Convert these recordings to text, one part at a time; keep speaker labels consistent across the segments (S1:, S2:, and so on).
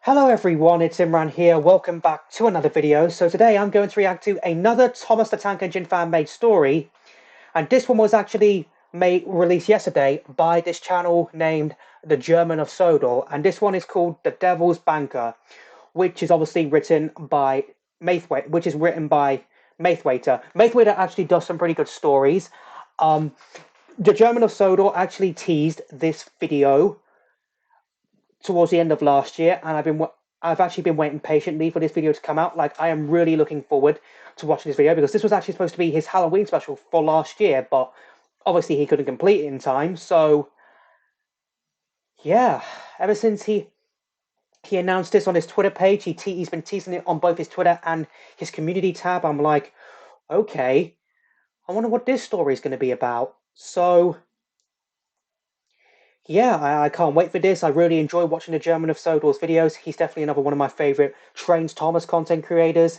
S1: Hello everyone, it's Imran here. Welcome back to another video. So today I'm going to react to another Thomas the Tank Engine fan-made story. And this one was actually released yesterday by this channel named The German of Sodor. And this one is called The Devil's Banker, which is obviously written by Maithwaite, which is written by Maithwaiter. Maithwaiter actually does some pretty good stories. The German of Sodor actually teased this video towards the end of last year, and I've actually been waiting patiently for this video to come out. Like, I am really looking forward to watching this video because this was actually supposed to be his Halloween special for last year, but obviously he couldn't complete it in time. So yeah, ever since he announced this on his Twitter page, he's been teasing it on both his Twitter and his community tab. I'm like, okay, I wonder what this story is going to be about. So yeah, I can't wait for this. I really enjoy watching the German of Sodor's videos. He's definitely another one of my favorite Trains Thomas content creators.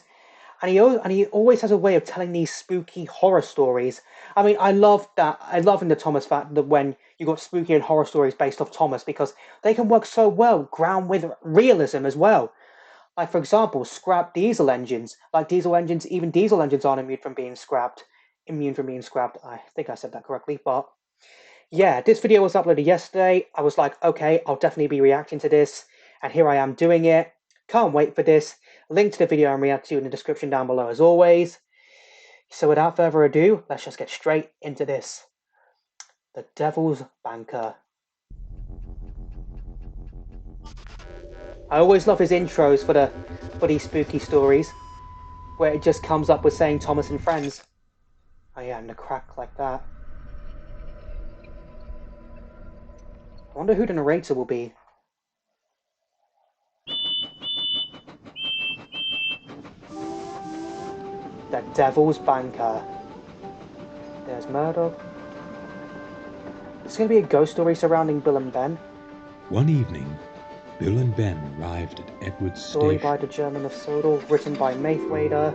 S1: And he always has a way of telling these spooky horror stories. I mean, I love that. I love in the Thomas fact that when you got spooky and horror stories based off Thomas, because they can work so well, ground with realism as well. Like, for example, scrap diesel engines. Like, even diesel engines aren't immune from being scrapped. Immune from being scrapped. I think I said that correctly, but yeah, this video was uploaded yesterday. I was like, okay, I'll definitely be reacting to this. And here I am doing it. Can't wait for this. Link to the video I'm reacting to in the description down below as always. So without further ado, let's just get straight into this. The Devil's Banker. I always love his intros for these spooky stories, where it just comes up with saying Thomas and Friends. Oh yeah, and the crack like that. I wonder who the narrator will be. The Devil's Banker. There's Murdoch. It's going to be a ghost story surrounding Bill and Ben.
S2: One evening, Bill and Ben arrived at Edward's
S1: Story
S2: station.
S1: by The German of Sodor, written by Maithwaiter.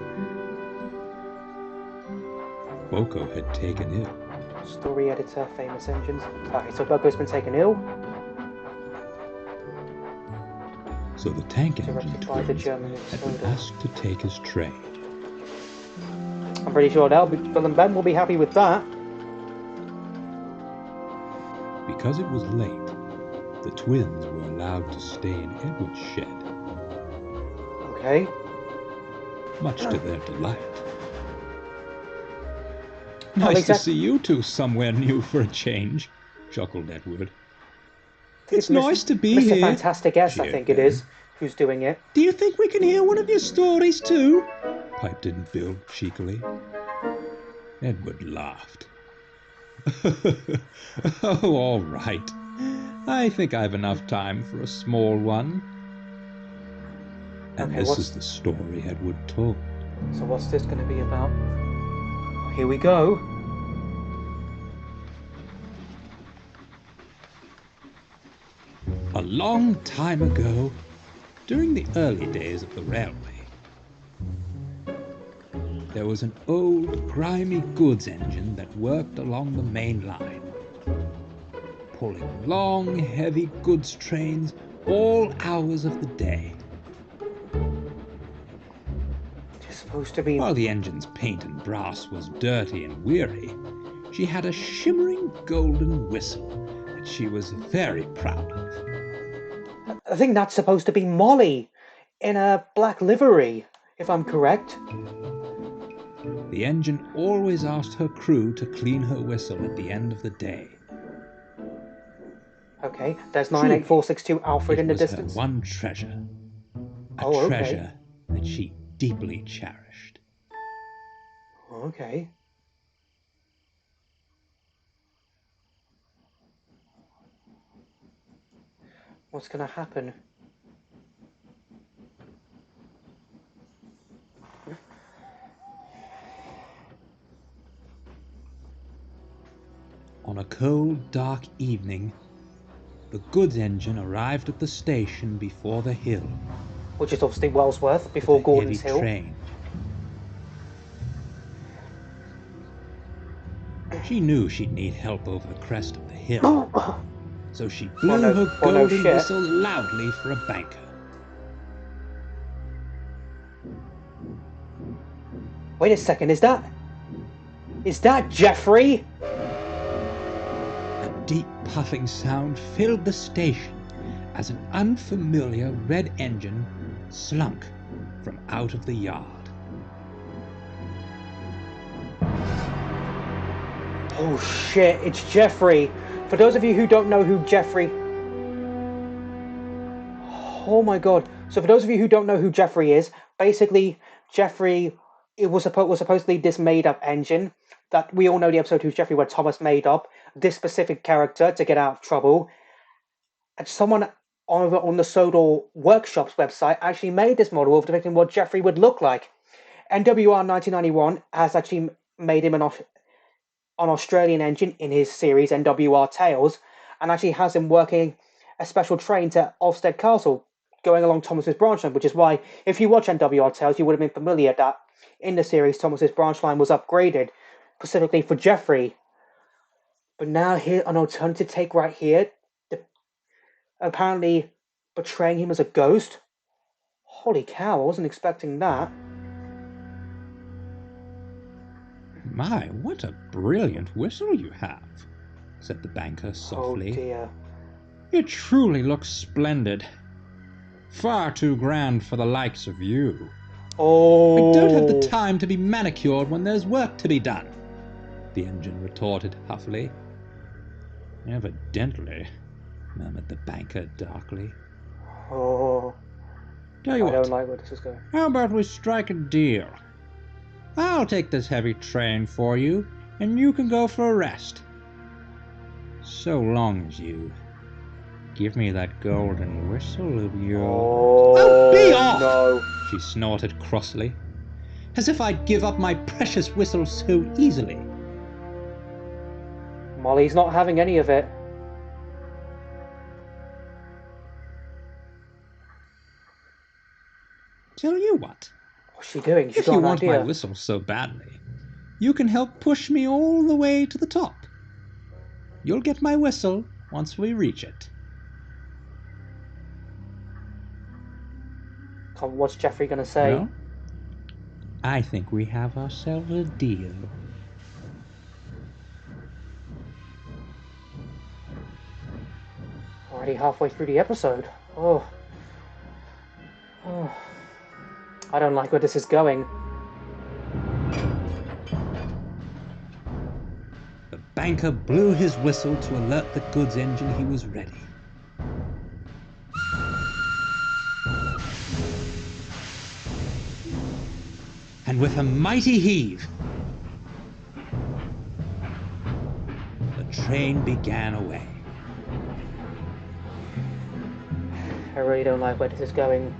S2: Boko had taken ill.
S1: Story editor, Famous Engines. Okay, so Boko's been taken ill.
S2: So the tank engine
S1: Directed by The
S2: twins
S1: German of
S2: had been
S1: Sodor.
S2: asked to take his trade.
S1: I'm pretty sure Bill and Ben will be happy with that.
S2: Because it was late, the twins were allowed to stay in Edward's shed,
S1: Okay.
S2: much to their delight. Nice to see you two somewhere new for a change, chuckled Edward. It's nice to be
S1: Mr.
S2: here.
S1: Fantastic S, I think it is, who's doing it.
S2: Do you think we can hear one of your stories too? Piped in Bill cheekily. Edward laughed. Oh, all right. I think I've enough time for a small one. And
S1: Okay,
S2: this is the story Edward told.
S1: So what's this going to be about? Here we go.
S2: A long time ago, during the early days of the railway, there was an old, grimy goods engine that worked along the main line, pulling long, heavy goods trains all hours of the day.
S1: It's supposed to be...
S2: While the engine's paint and brass was dirty and weary, she had a shimmering golden whistle that she was very proud of.
S1: I think that's supposed to be Molly in a black livery, if I'm correct.
S2: The engine always asked her crew to clean her whistle at the end of the day.
S1: Okay, there's 98462 Alfred in the distance.
S2: It was her one treasure. A treasure that she deeply cherished.
S1: Okay. What's gonna happen?
S2: On a cold, dark evening, the goods engine arrived at the station before the hill.
S1: Which is obviously Wellsworth, before Gordon's Hill.
S2: Train. She knew she'd need help over the crest of the hill, so she blew her golden whistle loudly for a banker.
S1: Wait a second, is that Geoffrey?
S2: A deep puffing sound filled the station as an unfamiliar red engine slunk from out of the yard.
S1: Oh shit, it's Geoffrey. For those of you who don't know who Geoffrey... Oh my god. So for those of you who don't know who Geoffrey is, basically, Geoffrey... It was supposedly this made-up engine that we all know the episode Who's Geoffrey where Thomas made up this specific character to get out of trouble. And someone on the Sodor Workshop's website actually made this model of depicting what Geoffrey would look like. NWR 1991 has actually made him an Australian engine in his series NWR Tales, and actually has him working a special train to Ofsted Castle, going along Thomas's branch line, which is why, if you watch NWR Tales, you would have been familiar that in the series, Thomas's branch line was upgraded, specifically for Geoffrey. But now here, an alternative take right here, apparently portraying him as a ghost. Holy cow, I wasn't expecting that.
S2: My, what a brilliant whistle you have, said the banker softly.
S1: Oh dear.
S2: It truly looks splendid. Far too grand for the likes of you.
S1: Oh.
S2: I don't have the time to be manicured when there's work to be done, the engine retorted huffily. Evidently, murmured the banker darkly.
S1: Oh.
S2: Tell you
S1: I
S2: what,
S1: don't like where this is going.
S2: how about we strike a deal? I'll take this heavy train for you, and you can go for a rest. So long as you give me that golden whistle of yours.
S1: Oh,
S2: be off!
S1: No.
S2: She snorted crossly. As if I'd give up my precious whistle so easily.
S1: Molly's not having any of it.
S2: Tell you what.
S1: What's she doing? She's
S2: If
S1: got
S2: you
S1: an
S2: want
S1: idea.
S2: my whistle so badly, you can help push me all the way to the top. You'll get my whistle once we reach it.
S1: What's Geoffrey gonna say?
S2: Well, I think we have ourselves a deal.
S1: Already halfway through the episode. Oh. I don't like where this is going.
S2: The banker blew his whistle to alert the goods engine he was ready. And with a mighty heave, the train began away.
S1: I really don't like where this is going.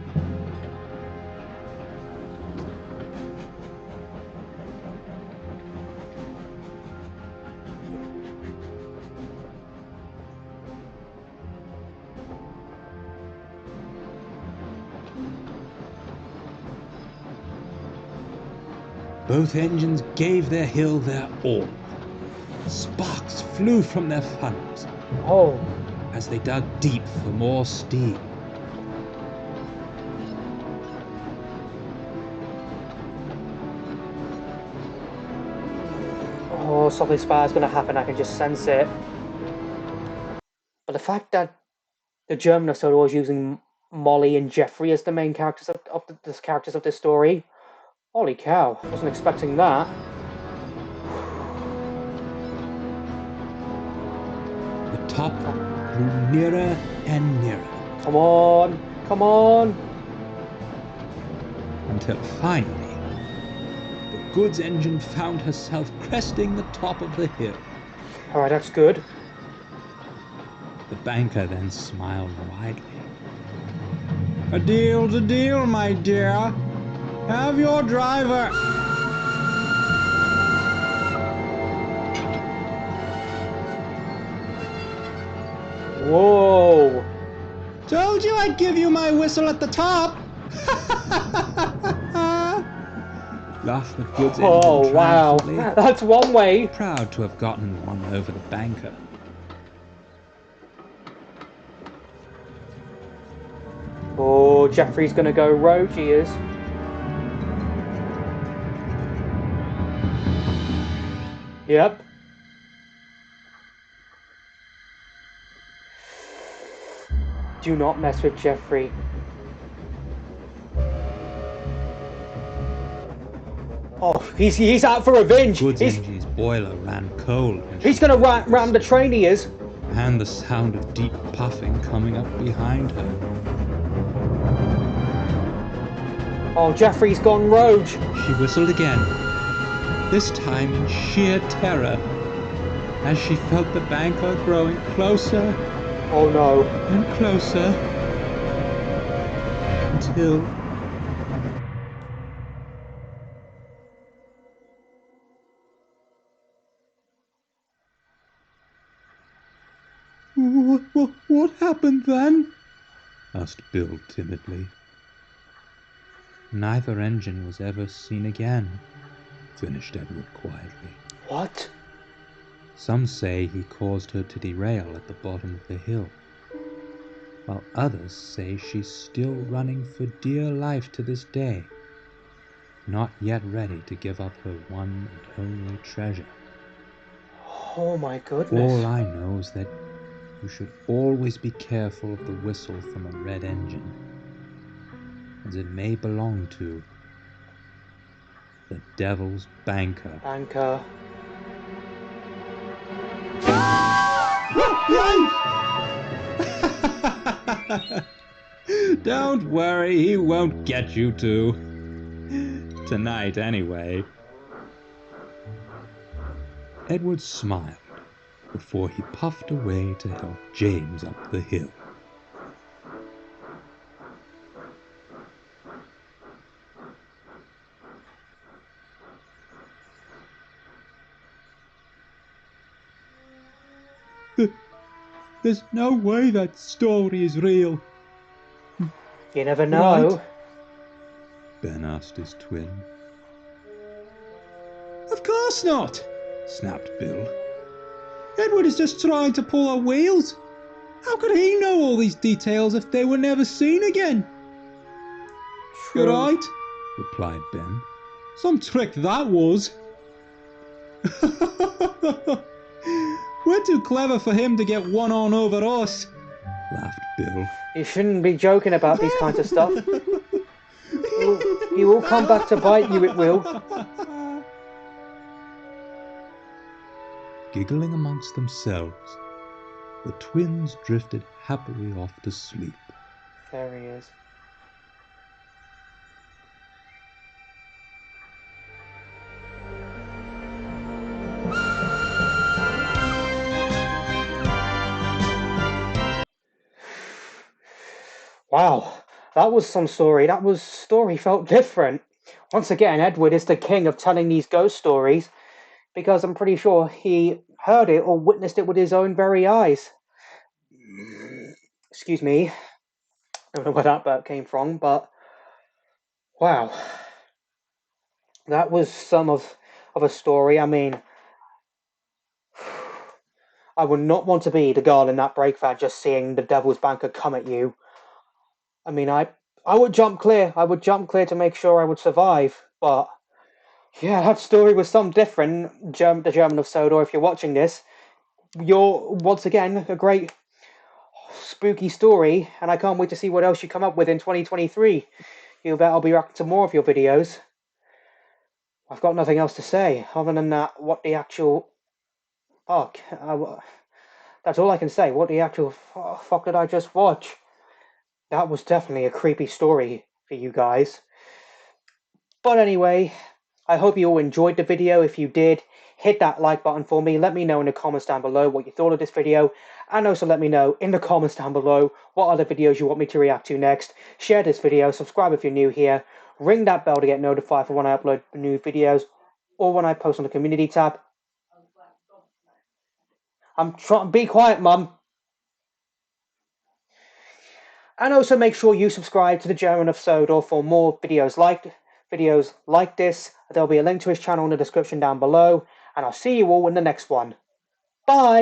S2: Both engines gave their hill their all. Sparks flew from their funnels
S1: Oh.
S2: as they dug deep for more steam.
S1: Oh, something bad is gonna happen. I can just sense it. But the fact that the German episode was using Molly and Geoffrey as the main characters of this story. Holy cow! Wasn't expecting that.
S2: The top grew nearer and nearer.
S1: Come on! Come on!
S2: Until finally, the goods engine found herself cresting the top of the hill.
S1: Alright, that's good.
S2: The banker then smiled widely. A deal's a deal, my dear. Have your driver.
S1: Whoa!
S2: Told you I'd give you my whistle at the top. Laughed the goods engine
S1: Oh, wow.
S2: triumphantly,
S1: That's one way.
S2: proud to have gotten one over the banker.
S1: Oh, Geoffrey's gonna go rogue, he is. Yep. Do not mess with Geoffrey. Oh, he's out for revenge.
S2: Goods Engie's boiler ran cold.
S1: He's gonna ram the train, he is.
S2: And the sound of deep puffing coming up behind her.
S1: Oh, Geoffrey's gone rogue.
S2: She whistled again, this time in sheer terror, as she felt the banker growing closer.
S1: Oh no.
S2: And closer. Until... What happened then? Asked Bill timidly. Neither engine was ever seen again, finished Edward quietly.
S1: What?
S2: Some say he caused her to derail at the bottom of the hill, while others say she's still running for dear life to this day, not yet ready to give up her one and only treasure.
S1: Oh my goodness.
S2: All I know is that you should always be careful of the whistle from a red engine, as it may belong to the Devil's Banker.
S1: Banker.
S2: Don't worry, he won't get you two. Tonight, anyway. Edward smiled before he puffed away to help James up the hill. There's no way that story is real.
S1: You never know.
S2: Right? Ben asked his twin. Of course not, snapped Bill. Edward is just trying to pull our wheels. How could he know all these details if they were never seen again?
S1: True.
S2: You're right, replied Ben. Some trick that was. We're too clever for him to get one on over us, laughed Bill.
S1: You shouldn't be joking about these kinds of stuff. He will come back to bite you, it will.
S2: Giggling amongst themselves, the twins drifted happily off to sleep.
S1: There he is. Wow, that was some story. That story felt different. Once again, Edward is the king of telling these ghost stories because I'm pretty sure he heard it or witnessed it with his own very eyes. Excuse me. I don't know where that burp came from, but wow. That was some of a story. I mean, I would not want to be the girl in that brake van just seeing the Devil's Banker come at you. I mean, I would jump clear. I would jump clear to make sure I would survive. But yeah, that story was some different. The German of Sodor, if you're watching this, you're once again a great spooky story, and I can't wait to see what else you come up with in 2023. You bet I'll be back to more of your videos. I've got nothing else to say other than that. What the actual fuck? That's all I can say. What the actual fuck did I just watch? That was definitely a creepy story for you guys. But anyway, I hope you all enjoyed the video. If you did, hit that like button for me. Let me know in the comments down below what you thought of this video. And also let me know in the comments down below what other videos you want me to react to next. Share this video, subscribe if you're new here. Ring that bell to get notified for when I upload new videos or when I post on the community tab. I'm trying to be quiet, Mum. And also make sure you subscribe to the German of Sodor for more videos like this. There'll be a link to his channel in the description down below. And I'll see you all in the next one. Bye!